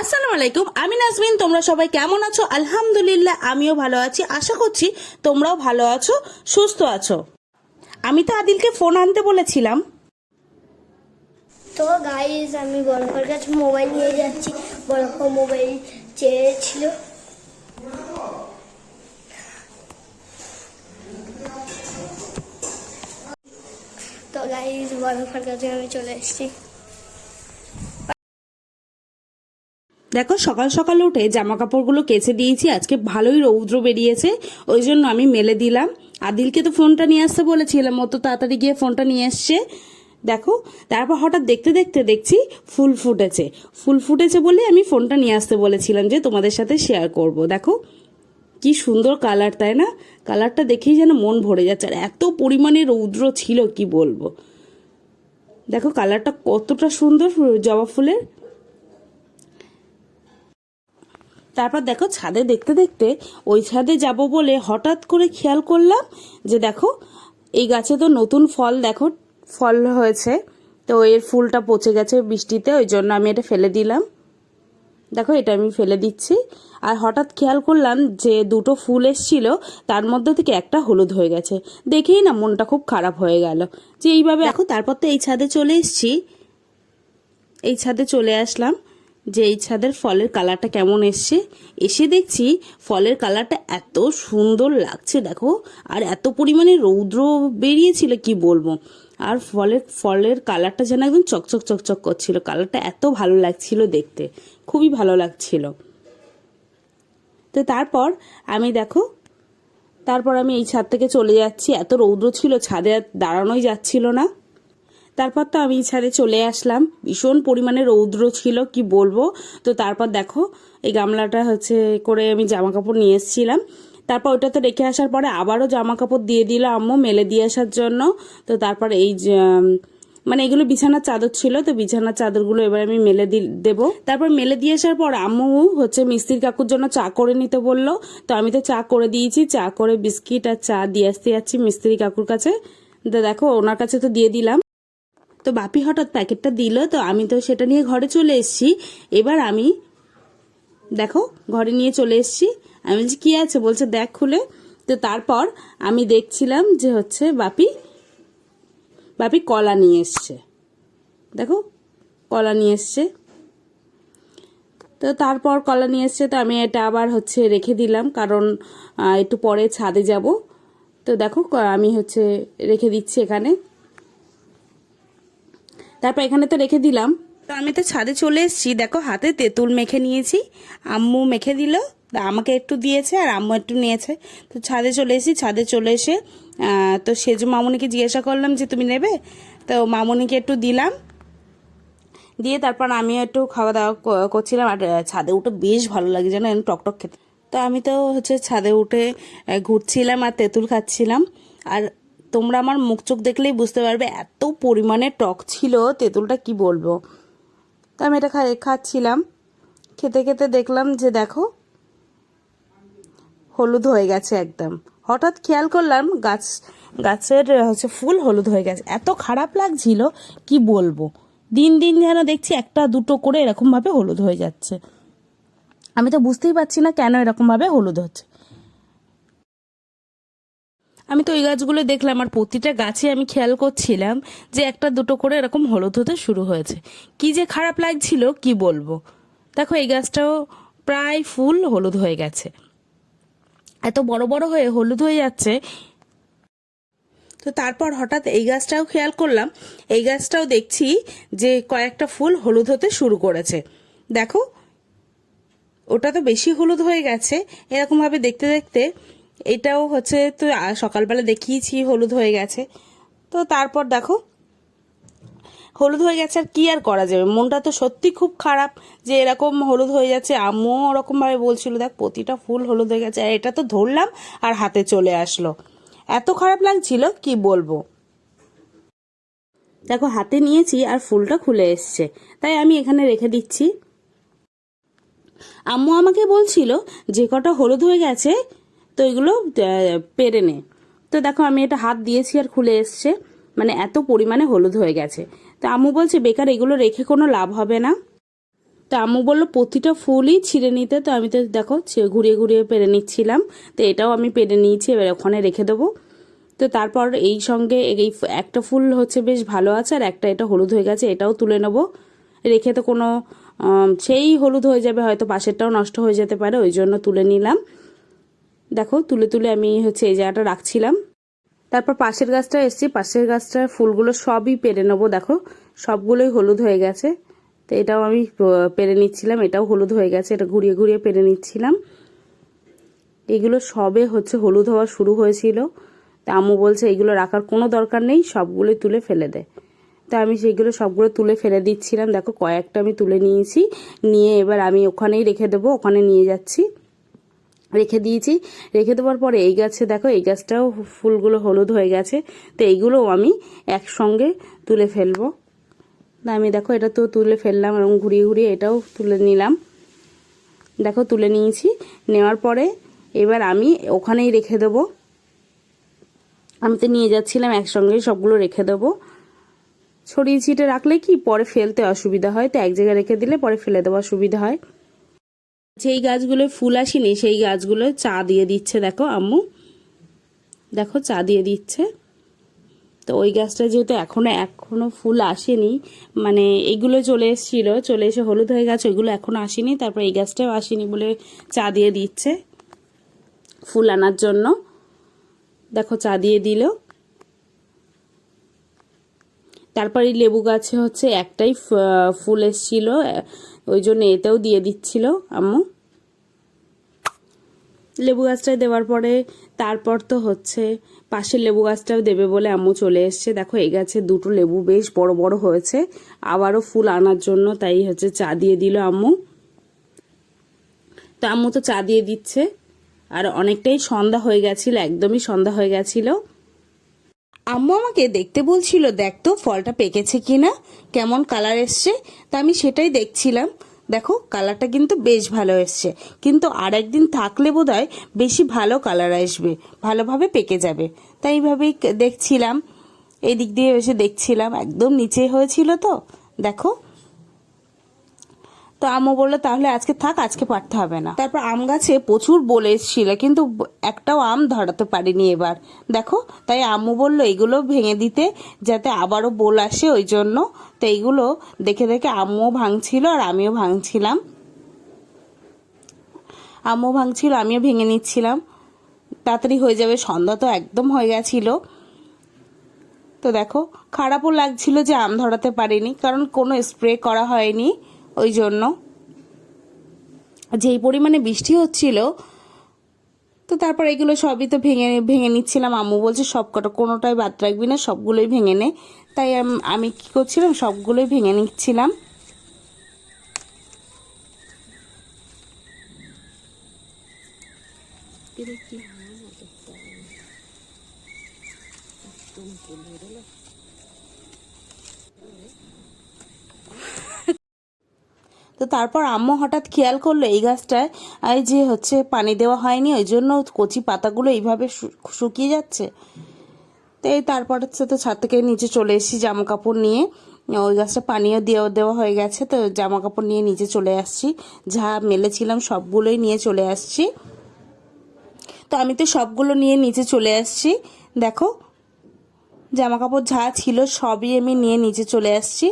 আসসালামু আলাইকুম, আমি নাজমিন। তোমরা সবাই কেমন আছো? আলহামদুলিল্লাহ, আমিও ভালো আছি। আশা করছি তোমরাও ভালো আছো, সুস্থ আছো। আমি তো আদিলকে ফোন আনতে বলেছিলাম। তো গাইজ আমি বড়পার কাছে মোবাইল নিয়ে যাচ্ছি। বড়পা মোবাইল চেয়েছিল। তো গাইজ বড়পার কাছে আমি চলে এসেছি। দেখো, সকাল সকাল উঠে জামা কাপড়গুলো কেচে দিয়েছি। আজকে ভালোই রৌদ্র বেরিয়েছে, ওই জন্য আমি মেলে দিলাম। আদিলকে তো ফোনটা নিয়ে আসতে বলেছিলাম, ও তো তাড়াতাড়ি গিয়ে ফোনটা নিয়ে এসছে। দেখো, তারপর হঠাৎ দেখতে দেখতে দেখছি ফুল ফুটেছে। ফুল ফুটেছে বলে আমি ফোনটা নিয়ে আসতে বলেছিলাম যে তোমাদের সাথে শেয়ার করব। দেখো কি সুন্দর কালার, তাই না? কালারটা দেখেই যেন মন ভরে যাচ্ছে। আর এত পরিমাণে রৌদ্র ছিল, কি বলবো। দেখো কালারটা কতটা সুন্দর জবা ফুলের। তারপর দেখো, ছাদে দেখতে দেখতে ওই ছাদে যাব বলে হঠাৎ করে খেয়াল করলাম যে দেখো, এই গাছে তো নতুন ফল, দেখো ফল হয়েছে। তো এর ফুলটা পচে গেছে বৃষ্টিতে, ওই জন্য আমি এটা ফেলে দিলাম। দেখো, এটা আমি ফেলে দিচ্ছি। আর হঠাৎ খেয়াল করলাম যে দুটো ফুল এসছিল, তার মধ্যে থেকে একটা হলুদ হয়ে গেছে। দেখেই না মনটা খুব খারাপ হয়ে গেল যে এইভাবে। দেখো, তারপর তো এই ছাদে চলে এসছি। এই ছাদে চলে আসলাম যে এই ছাদের ফলের কালারটা কেমন এসছে। এসে দেখছি ফলের কালারটা এত সুন্দর লাগছে, দেখো। আর এত পরিমাণে রৌদ্র বেরিয়েছিল, কি বলবো। আর ফলের কালারটা যেন একদম চকচক চকচক করছিল। কালারটা এত ভালো লাগছিল দেখতে, খুবই ভালো লাগছিল। তো তারপর আমি এই ছাদ থেকে চলে যাচ্ছি। এত রৌদ্র ছিল, ছাদে আর দাঁড়ানোই যাচ্ছিল না। তারপর তো আমি ছাদে চলে আসলাম। ভীষণ পরিমাণে রৌদ্র ছিল, কি বলবো। তো তারপর দেখো, এই গামলাটা করে আমি জামা কাপড় নিয়ে এসেছিলাম। তারপর ওইটাতে রেখে আসার পরে আবারও জামা কাপড় দিয়ে দিল আম্মু মেলে দিয়ে আসার জন্য। তো তারপর এগুলো বিছানার চাদর ছিল, তো বিছানার চাদরগুলো এবার আমি দেবো। তারপর মেলে দিয়ে আসার পর আম্মু মিস্ত্রি কাকুর জন্য চা করে নিতে বললো। তো আমি তো চা করে দিয়েছি। চা করে বিস্কিট আর চা দিয়ে আসতে যাচ্ছি মিস্ত্রি কাকুর কাছে। তো দেখো, ওনার কাছে তো দিয়ে দিলাম। তো বাপি হঠাৎ প্যাকেটটা দিল, তো আমি তো সেটা নিয়ে ঘরে চলে এসেছি। এবার আমি দেখো ঘরে নিয়ে চলে এসেছি। আমি বলছি কি আছে, বলছে দেখ খুলে। তো তারপর আমি দেখছিলাম যে বাপি কলা নিয়ে এসছে। দেখো, কলা নিয়ে এসছে। তো তারপর কলা নিয়ে এসছে, তো আমি এটা আবার রেখে দিলাম, কারণ একটু পরে ছাদে যাব। তো দেখো, আমি রেখে দিচ্ছি এখানে। তারপর এখানে তো রেখে দিলাম। তো আমি তো ছাদে চলে এসেছি। দেখো, হাতে তেঁতুল মেখে নিয়েছি। আম্মু মেখে দিল, আমাকে একটু দিয়েছে আর আম্মু একটু নিয়েছে। তো ছাদে চলে এসেছি। ছাদে চলে এসে তো সেজো মামুনিকে জিজ্ঞাসা করলাম যে তুমি নেবে। তো মামুনিকে একটু দিলাম, দিয়ে তারপর আমিও একটু খাওয়া দাওয়া করছিলাম। আর ছাদে উঠে বেশ ভালো লাগে, যেন টকটক খেতে। তো আমি তো ছাদে উঠে ঘুরছিলাম আর তেঁতুল খাচ্ছিলাম। আর তোমরা আমার মুখ চোখ দেখলেই বুঝতে পারবে এত পরিমাণে টক ছিল তেঁতুলটা, কি বলবো। তো আমি এটা খাচ্ছিলাম। খেতে খেতে দেখলাম যে দেখো, হলুদ হয়ে গেছে একদম। হঠাৎ খেয়াল করলাম গাছের ফুল হলুদ হয়ে গেছে। এত খারাপ লাগছিল, কি বলবো। দিন দিন যেন দেখছি একটা দুটো করে এরকম ভাবে হলুদ হয়ে যাচ্ছে। আমি তো বুঝতেই পারছি না কেন এরকম ভাবে হলুদ হচ্ছে। আমি তো ওই গাছগুলো দেখলাম, আর প্রতিটা গাছে আমি খেয়াল করছিলাম যে একটা দুটো করে এরকম হলুদ হতে শুরু হয়েছে। কি যে খারাপ লাগছিল, কি বলবো। দেখো, এই গাছটাও প্রায় ফুল হলুদ হয়ে গেছে। এত বড় বড় হয়ে হলুদ হয়ে যাচ্ছে। তো তারপর হঠাৎ এই গাছটাও খেয়াল করলাম। এই গাছটাও দেখছি যে কয়েকটা ফুল হলুদ হতে শুরু করেছে। দেখো, ওটা তো বেশি হলুদ হয়ে গেছে। এরকম ভাবে দেখতে দেখতে এটাও তো সকালবেলা দেখিয়েছি হলুদ হয়ে গেছে। তো তারপর দেখো, হলুদ হয়ে গেছে, আর কি আর করা যাবে। মনটা তো সত্যি খুব খারাপ যে এরকম হলুদ হয়ে যাচ্ছে। আম্মুও ওরকম ভাবে বলছিল, দেখ প্রতিটা ফুল হলুদ হয়ে গেছে। আর এটা তো ধরলাম আর হাতে চলে আসলো। এত খারাপ লাগছিল, কি বলবো। দেখো, হাতে নিয়েছি আর ফুলটা খুলে এসছে, তাই আমি এখানে রেখে দিচ্ছি। আম্মু আমাকে বলছিল যে কটা হলুদ হয়ে গেছে তো এগুলো পেরে নে। তো দেখো, আমি এটা হাত দিয়েছি আর খুলে এসছে। এত পরিমাণে হলুদ হয়ে গেছে। তো আম্মু বলছে বেকার এগুলো রেখে কোনো লাভ হবে না। তো আম্মু বললো প্রতিটা ফুলই ছিঁড়ে নিতে, তো আমি তো দেখো ঘুরিয়ে ঘুরিয়ে পেরে নিচ্ছিলাম। তো এটাও আমি পেরে নিয়েছি, এবার ওখানে রেখে দেবো। তো তারপর এই সঙ্গে এই একটা ফুল হচ্ছে বেশ ভালো আছে, আর একটা এটা হলুদ হয়ে গেছে, এটাও তুলে নেব। রেখে তো কোনো সেই হলুদ হয়ে যাবে, হয়তো পাশেরটাও নষ্ট হয়ে যেতে পারে, ওই জন্য তুলে নিলাম। দেখো তুলে তুলে আমি হচ্ছে এই জায়গাটা রাখছিলাম। তারপর পাশের গাছটা এসছি, পাশের গাছটার ফুলগুলো সবই পেরে নেবো। দেখো সবগুলোই হলুদ হয়ে গেছে, তো এটাও আমি পেরে নিচ্ছিলাম। এটাও হলুদ হয়ে গেছে, এটা ঘুরিয়ে ঘুরিয়ে পেরে নিচ্ছিলাম। এগুলো সবে হচ্ছে হলুদ হওয়া শুরু হয়েছিল, তা আম্মু বলছে এইগুলো রাখার কোনো দরকার নেই, সবগুলোই তুলে ফেলে দে। তা আমি সেইগুলো সবগুলো তুলে ফেলে দিচ্ছিলাম। দেখো কয়েকটা আমি তুলে নিয়েছি, নিয়ে এবার আমি ওখানেই রেখে দেবো, ওখানে নিয়ে যাচ্ছি। রেখে দিয়েছি, রেখে দেওয়ার পরে এই গাছে দেখো এই গাছটাও ফুলগুলো হলুদ হয়ে গেছে, তো এইগুলোও আমি একসঙ্গে তুলে ফেলবো। তা আমি দেখো এটা তো তুলে ফেললাম, এবং ঘুরিয়ে ঘুরিয়ে এটাও তুলে নিলাম। দেখো তুলে নিয়েছি, নেওয়ার পরে এবার আমি ওখানেই রেখে দেবো। আমি তো নিয়ে যাচ্ছিলাম একসঙ্গে সবগুলো রেখে দেবো। ছড়িয়ে ছিটে রাখলে কি পরে ফেলতে অসুবিধা হয়, তো এক জায়গায় রেখে দিলে পরে ফেলে দেওয়া সুবিধা হয়। যেই গাছগুলো ফুল আসেনি সেই গাছগুলো চা দিয়ে দিচ্ছে, দেখো আম্মু, দেখো চা দিয়ে দিচ্ছে। তো ওই গাছটা যেহেতু এখনো ফুল আসেনি, মানে এইগুলো চলে এসেছিল, চলে এসে হলুদ হয়ে গেছে, ওইগুলো এখনো আসেনি, তারপর এই গাছটাও আসেনি বলে চা দিয়ে দিচ্ছে ফুল আনার জন্য। দেখো চা দিয়ে দিল। তারপর এই লেবু গাছে হচ্ছে একটাই ফুল এসেছিল, ওই জন্য এতেও দিয়ে দিচ্ছিল আম্মু। লেবু গাছটায় দেওয়ার পরে তারপর তো হচ্ছে পাশের লেবু গাছটাও দেবে বলে আম্মু চলে এসছে। দেখো এই গাছে দুটো লেবু বেশ বড় বড় হয়েছে, আবারও ফুল আনার জন্য, তাই হচ্ছে চা দিয়ে দিল আম্মু। তো আম্মু তো চা দিয়ে দিচ্ছে, আর অনেকটাই সন্ধ্যা হয়ে গেছিল, একদমই সন্ধ্যা হয়ে গেছিল। আম্মু আমাকে দেখতে বলছিল, দেখ তো ফলটা পেকেছে কিনা, কেমন কালার এসছে। তা আমি সেটাই দেখছিলাম। দেখো কালারটা কিন্তু বেশ ভালো এসছে, কিন্তু আর একদিন থাকলে বোধহয় বেশি ভালো কালার আসবে, ভালোভাবে পেকে যাবে। তাই এইভাবেই দেখছিলাম, এই দিক দিয়ে এসে দেখছিলাম, একদম নিচে হয়েছিল। তো দেখো, তো আম্মু বললো তাহলে আজকে থাক, আজকে পারতে হবে না। তারপর আম গাছে প্রচুর বোল এসেছিল, কিন্তু একটাও আম ধরাতে পারিনি এবার। দেখো, তাই আম্মু বললো এগুলো ভেঙে দিতে, যাতে আবারও বোল আসে, ওই জন্য। তো এইগুলো দেখে দেখে আম্মুও ভাঙছিল আর আমিও ভাঙছিলাম। আম্মু ভাঙছিল, আমিও ভেঙে নিচ্ছিলাম, তাড়াতাড়ি হয়ে যাবে, সন্ধ্যা তো একদম হয়ে গেছিল। তো দেখো খারাপও লাগছিল যে আম ধরাতে পারিনি, কারণ কোনো স্প্রে করা হয়নি, ওই জন্য। যেই পরিমাণে বৃষ্টি হচ্ছিল, তো তারপর এগুলো সবই তো ভেঙে ভেঙে নিচ্ছিলাম। আম্মু বলছে সব কটা কোনোটাই বাদ রাখবি না, সবগুলোই ভেঙে নে। তাই আমি কি করছিলাম, সবগুলোই ভেঙে নিচ্ছিলাম। তো তারপর আম্মু হঠাৎ খেয়াল করলো এই গাছটায় এই যে হচ্ছে পানি দেওয়া হয়নি, ওই জন্য কচি পাতাগুলো এইভাবে শুকিয়ে যাচ্ছে। তো এই তারপর হচ্ছে তো ছাদ থেকে নিচে চলে এসেছি জামা কাপড় নিয়ে, ওই গাছটা পানিও দেওয়া হয়ে গেছে, তো জামা কাপড় নিয়ে নিচে চলে আসছি। যা মেলেছিলাম সবগুলোই নিয়ে চলে আসছি। তো আমি তো সবগুলো নিয়ে নিচে চলে আসছি। দেখো জামা কাপড় যা ছিল সবই আমি নিয়ে নিচে চলে আসছি।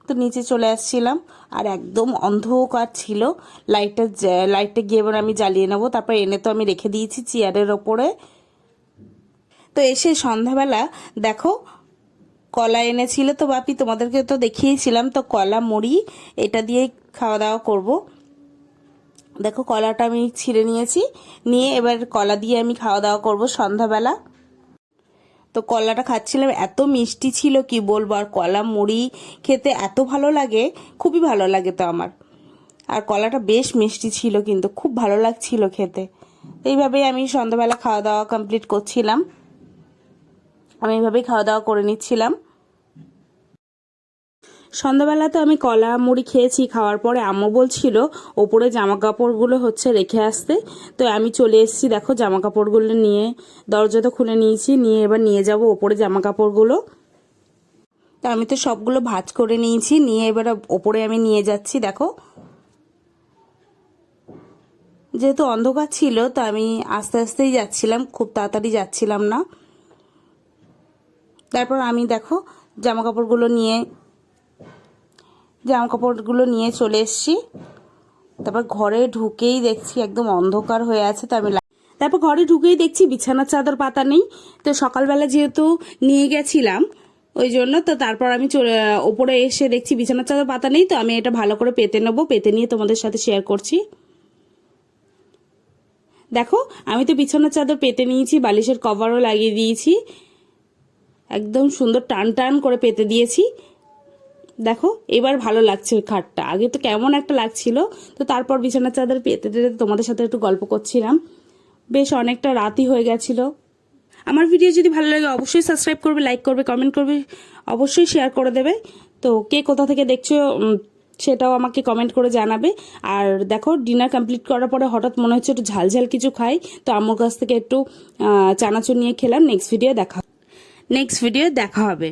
তো নিচে চলে আসছিলাম, আর একদম অন্ধকার ছিল। লাইটটা গিয়ে এবার আমি জ্বালিয়ে নেবো। তারপর এনে তো আমি রেখে দিয়েছি চেয়ারের ওপরে। তো এসে সন্ধ্যাবেলা দেখো কলা এনেছিল তো বাপি, তোমাদেরকে তো দেখিয়েছিলাম। তো কলা মুড়ি এটা দিয়ে খাওয়া দাওয়া করব। দেখো কলাটা আমি ছিঁড়ে নিয়েছি, নিয়ে এবার কলা দিয়ে আমি খাওয়া দাওয়া করব সন্ধ্যাবেলা। তো কলাটা খাচ্ছিলাম, এত মিষ্টি ছিল কি বলবো। আর কলা মুড়ি খেতে এত ভালো লাগে, খুবই ভালো লাগে তো আমার। আর কলাটা বেশ মিষ্টি ছিল, কিন্তু খুব ভালো লাগছিল খেতে। এইভাবেই আমি সন্ধ্যাবেলা খাওয়া দাওয়া কমপ্লিট করছিলাম। আমি এইভাবেই খাওয়া দাওয়া করে নিচ্ছিলাম। সন্ধ্যাবেলা তো আমি কলা মুড়ি খেয়েছি, খাওয়ার পরে আম্মু বলছিল ওপরে জামা কাপড়গুলো হচ্ছে রেখে আসতে। তো আমি চলে এসেছি, দেখো জামা কাপড়গুলো নিয়ে, দরজা তো খুলে নিয়েছি, নিয়ে এবার নিয়ে যাব ওপরে জামা কাপড়গুলো। তো আমি তো সবগুলো ভাঁজ করে নিয়েছি, নিয়ে এবার ওপরে আমি নিয়ে যাচ্ছি। দেখো যেহেতু অন্ধকার ছিল তো আমি আস্তে আস্তেই যাচ্ছিলাম, খুব তাড়াতাড়ি যাচ্ছিলাম না। তারপর আমি দেখো জামা কাপড়গুলো নিয়ে চলে এসেছি। তারপর ঘরে ঢুকেই দেখছি একদম অন্ধকার হয়ে আছে, তো আমি তারপর ঘরে ঢুকেই দেখছি বিছানার চাদর পাতা নেই। তো সকালবেলা যেহেতু নিয়ে গেছিলাম ওই জন্য, তো তারপর আমি ওপরে এসে দেখছি বিছানার চাদর পাতা নেই। তো আমি এটা ভালো করে পেতে নেবো, পেতে নিয়ে তোমাদের সাথে শেয়ার করছি। দেখো আমি তো বিছানার চাদর পেতে নিয়েছি, বালিশের কভারও লাগিয়ে দিয়েছি, একদম সুন্দর টান টান করে পেতে দিয়েছি। দেখো এবার ভালো লাগছে খাটটা, আগে তো কেমন একটা লাগছিল। তো তারপর বিছানার চাদর পেতে পেতে তোমাদের সাথে একটু গল্প করছিলাম, বেশ অনেকটা রাতই হয়ে গেছিল। আমার ভিডিও যদি ভালো লাগে অবশ্যই সাবস্ক্রাইব করবে, লাইক করবে, কমেন্ট করবে, অবশ্যই শেয়ার করে দেবে। তো কে কোথা থেকে দেখছো সেটাও আমাকে কমেন্ট করে জানাবে। আর দেখো ডিনার কমপ্লিট করার পরে হঠাৎ মনে হচ্ছে একটু ঝালঝাল কিছু খাই, তো আম্মুর কাছ থেকে একটু চানাচুর নিয়ে খেলাম। নেক্সট ভিডিও দেখা হবে।